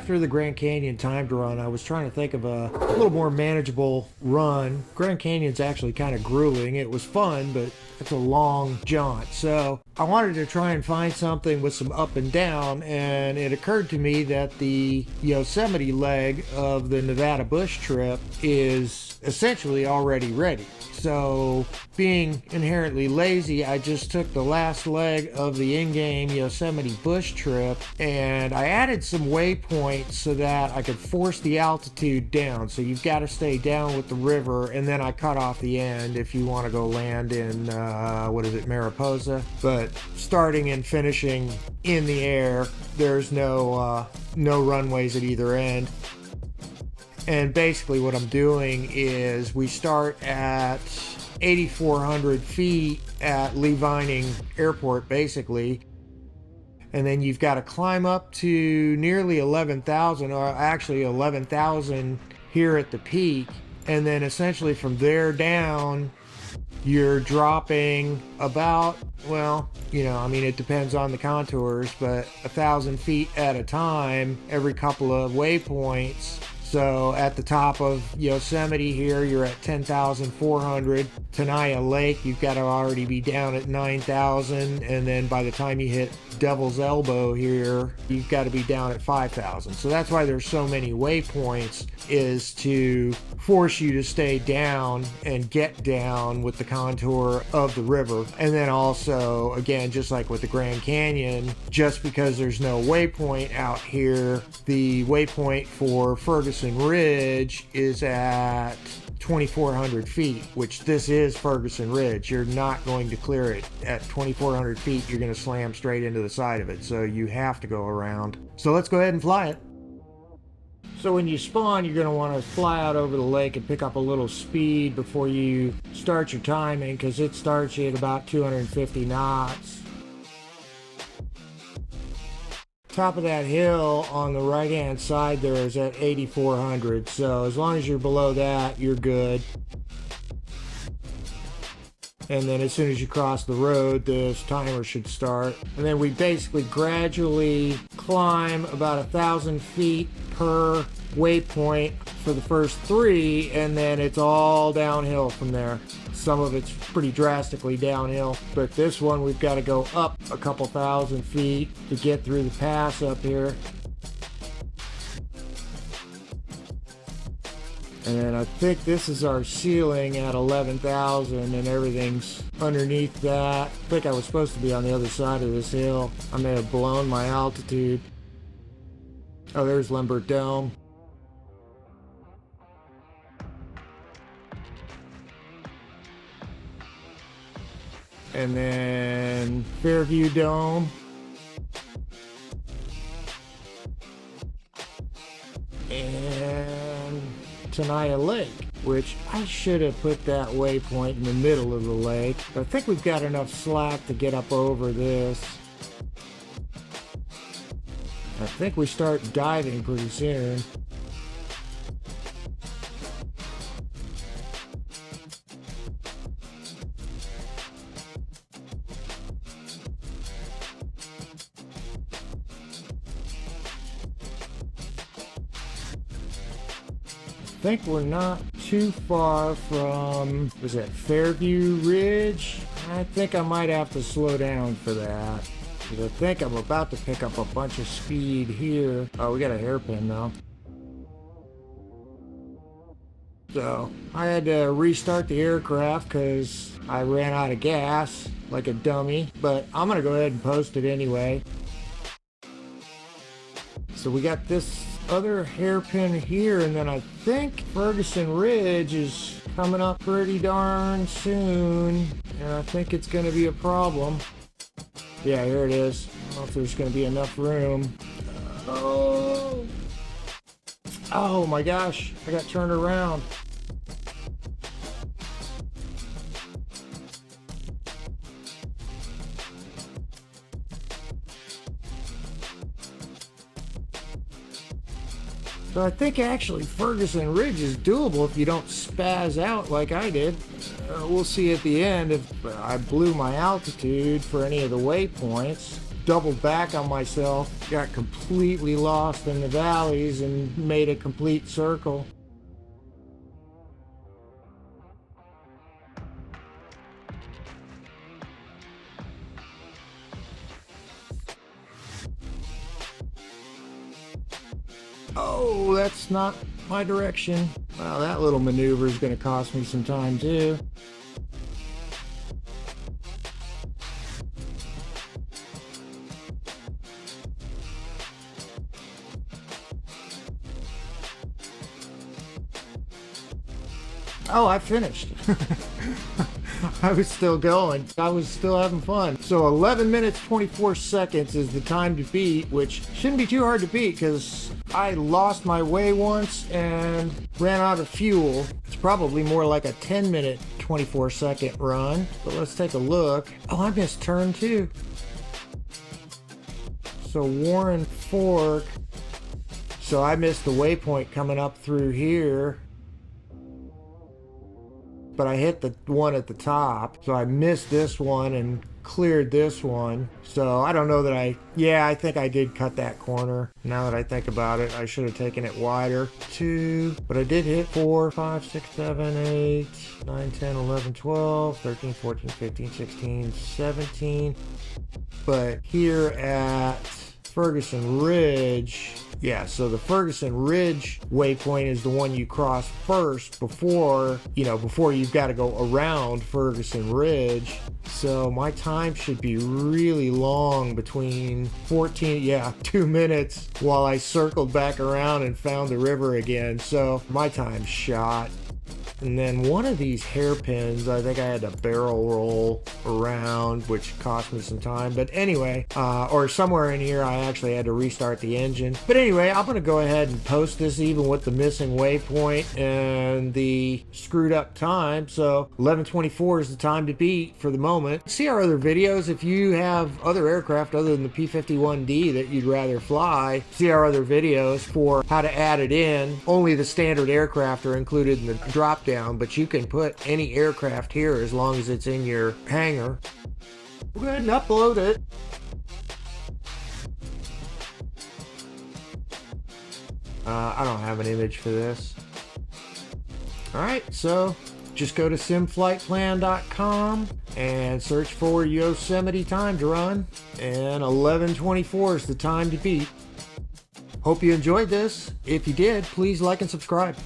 after the Grand Canyon timed run, I was trying to think of a little more manageable run. Grand Canyon's actually kind of grueling. It was fun, but it's a long jaunt. So I wanted to try and find something with some up and down, and it occurred to me that the Yosemite leg of the Nevada bush trip is essentially already ready. So being inherently lazy, I just took the last leg of the in-game Yosemite bush trip and I added some waypoints so that I could force the altitude down. So you've got to stay down with the river, and then I cut off the end if you want to go land in, Mariposa. But starting and finishing in the air, there's no runways at either end. And basically what I'm doing is we start at 8,400 feet at Lee Vining Airport, basically. And then you've got to climb up to nearly 11,000, or actually 11,000 here at the peak. And then essentially from there down, you're dropping about, it depends on the contours, but 1,000 feet at a time every couple of waypoints. So at the top of Yosemite here, you're at 10,400. Tenaya Lake, you've got to already be down at 9,000. And then by the time you hit Devil's Elbow here, you've got to be down at 5,000. So that's why there's so many waypoints, is to force you to stay down and get down with the contour of the river. And then also, again, just like with the Grand Canyon, just because there's no waypoint out here, the waypoint for Ferguson Ridge is at 2,400 feet, which this is Ferguson Ridge. You're not going to clear it at 2,400 feet. You're going to slam straight into the side of it, so you have to go around. So let's go ahead and fly it. So when you spawn, you're going to want to fly out over the lake and pick up a little speed before you start your timing, because it starts you at about 250 knots. Top of that hill on the right hand side there is at 8,400, so as long as you're below that, you're good. And then as soon as you cross the road, this timer should start. And then we basically gradually climb about 1,000 feet per waypoint for the first 3, and then it's all downhill from there. Some of it's pretty drastically downhill, but this one we've got to go up a couple thousand feet to get through the pass up here. And I think this is our ceiling at 11,000, and everything's underneath that. I think I was supposed to be on the other side of this hill. I may have blown my altitude. Oh, there's Lambert Dome. And then Fairview Dome. And Tenaya Lake, which I should have put that waypoint in the middle of the lake. But I think we've got enough slack to get up over this. I think we start diving pretty soon. I think we're not too far from, was that Fairview Ridge? I think I might have to slow down for that, because I think I'm about to pick up a bunch of speed here. Oh, we got a hairpin though. So I had to restart the aircraft because I ran out of gas like a dummy, but I'm gonna go ahead and post it anyway. So we got this other hairpin here, and then I think Ferguson Ridge is coming up pretty darn soon, and I think it's going to be a problem. Yeah, here it is. I don't know if there's going to be enough room. Oh my gosh, I got turned around. So I think actually Ferguson Ridge is doable if you don't spaz out like I did. We'll see at the end if I blew my altitude for any of the waypoints. doubled back on myself, got completely lost in the valleys and made a complete circle. Oh, that's not my direction. Well, that little maneuver is going to cost me some time too. Oh, I finished. I was still going. I was still having fun. So 11 minutes, 24 seconds is the time to beat, which shouldn't be too hard to beat because I lost my way once and ran out of fuel. It's probably more like a 10-minute, 24-second run. But let's take a look. Oh, I missed turn 2. So Warren Fork. So I missed the waypoint coming up through here. But I hit the one at the top, so I missed this one and cleared this one. So I don't know that I think I did cut that corner. Now that I think about it, I should have taken it wider. 2, but I did hit 4, 5, 6, 7, 8, 9, 10, 11, 12, 13, 14, 15, 16, 17. But here at Ferguson Ridge, yeah, so the Ferguson Ridge waypoint is the one you cross first before you've got to go around Ferguson Ridge. So my time should be really long, between 2 minutes, while I circled back around and found the river again. So my time's shot. And then one of these hairpins, I think I had to barrel roll around, which cost me some time. But anyway, or somewhere in here, I actually had to restart the engine. But anyway, I'm going to go ahead and post this even with the missing waypoint and the screwed up time. So 11:24 is the time to beat for the moment. See our other videos. If you have other aircraft other than the P-51D that you'd rather fly, see our other videos for how to add it in. Only the standard aircraft are included in the drop down, but you can put any aircraft here as long as it's in your hangar. Go ahead and upload it. I don't have an image for this. Alright, so just go to simflightplan.com and search for Yosemite Timed Run, and 11:24 is the time to beat. Hope you enjoyed this. If you did, please like and subscribe.